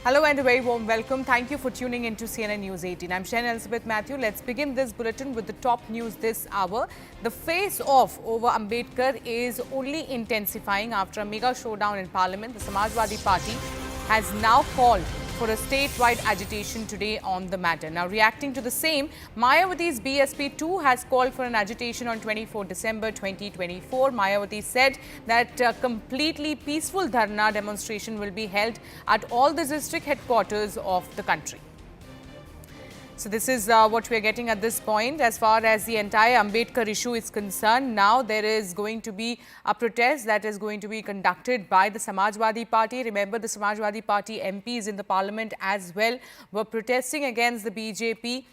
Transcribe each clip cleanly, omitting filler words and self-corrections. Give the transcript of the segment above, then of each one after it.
Hello and a very warm welcome. Thank you for tuning in to CNN News 18. I'm Shen Elizabeth Matthew. Let's begin this bulletin with the top news this hour. The face-off over Ambedkar is only intensifying after a mega showdown in Parliament. The Samajwadi Party has now called for a statewide agitation today on the matter. Now, reacting to the same, Mayawati's BSP too has called for an agitation on 24 December 2024. Mayawati said that a completely peaceful dharna demonstration will be held at all the district headquarters of the country. So this is what we are getting at this point. As far as the entire Ambedkar issue is concerned, now there is going to be a protest that is going to be conducted by the Samajwadi Party. Remember, the Samajwadi Party MPs in the parliament as well were protesting against the BJP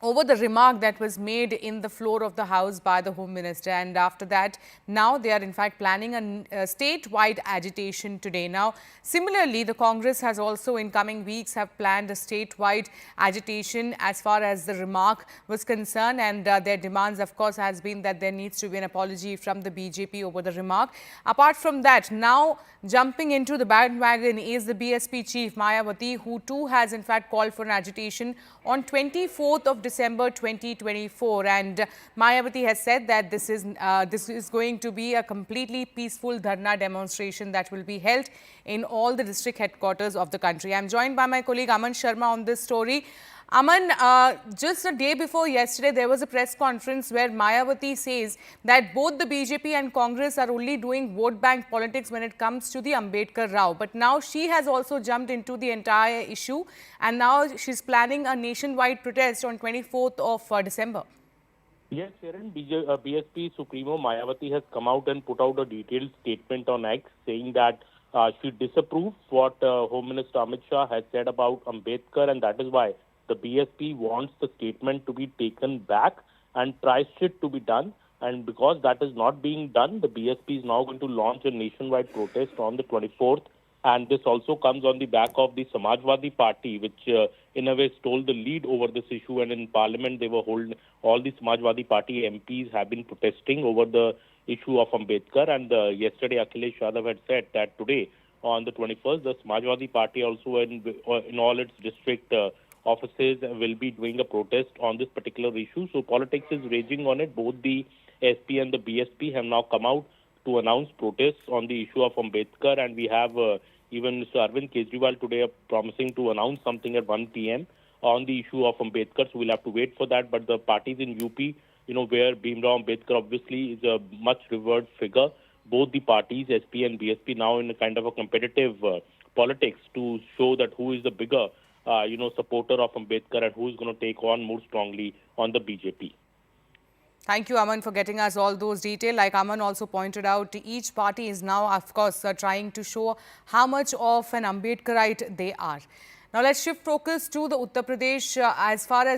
over the remark that was made in the floor of the House by the Home Minister. And after that, now they are in fact planning a statewide agitation today. Now, similarly, the Congress has also in coming weeks have planned a statewide agitation as far as the remark was concerned. And their demands, of course, has been that there needs to be an apology from the BJP over the remark. Apart from that, now jumping into the bandwagon is the BSP chief Mayawati, who too has in fact called for an agitation on 24th of December 2024, and Mayawati has said that this is going to be a completely peaceful dharna demonstration that will be held in all the district headquarters of the country. I am joined by my colleague Aman Sharma on this story. Aman, just a day before yesterday, there was a press conference where Mayawati says that both the BJP and Congress are only doing vote bank politics when it comes to the Ambedkar Rao. But now she has also jumped into the entire issue, and now she's planning a nationwide protest on 24th of December. Yes, Sharon, BSP Supremo Mayawati has come out and put out a detailed statement on X saying that she disapproves what Home Minister Amit Shah has said about Ambedkar, and that is why the BSP wants the statement to be taken back and tries it to be done. And because that is not being done, the BSP is now going to launch a nationwide protest on the 24th. And this also comes on the back of the Samajwadi Party, which in a way stole the lead over this issue. And in Parliament, they were holding, all the Samajwadi Party MPs have been protesting over the issue of Ambedkar. And yesterday, Akhilesh Yadav had said that today, on the 21st, the Samajwadi Party also in all its district offices will be doing a protest on this particular issue. So politics is raging on it. Both the SP and the BSP have now come out to announce protests on the issue of Ambedkar, and we have even Mr. Arvind Kejriwal today promising to announce something at 1 p.m. on the issue of Ambedkar. So we'll have to wait for that. But the parties in UP, where Bhimrao Ambedkar obviously is a much revered figure, both the parties, SP and BSP, now in a kind of a competitive politics to show that who is the bigger supporter of Ambedkar and who is going to take on more strongly on the BJP. Thank you, Aman, for getting us all those details. Like Aman also pointed out, each party is now, of course, trying to show how much of an Ambedkarite they are. Now, let's shift focus to the Uttar Pradesh as far as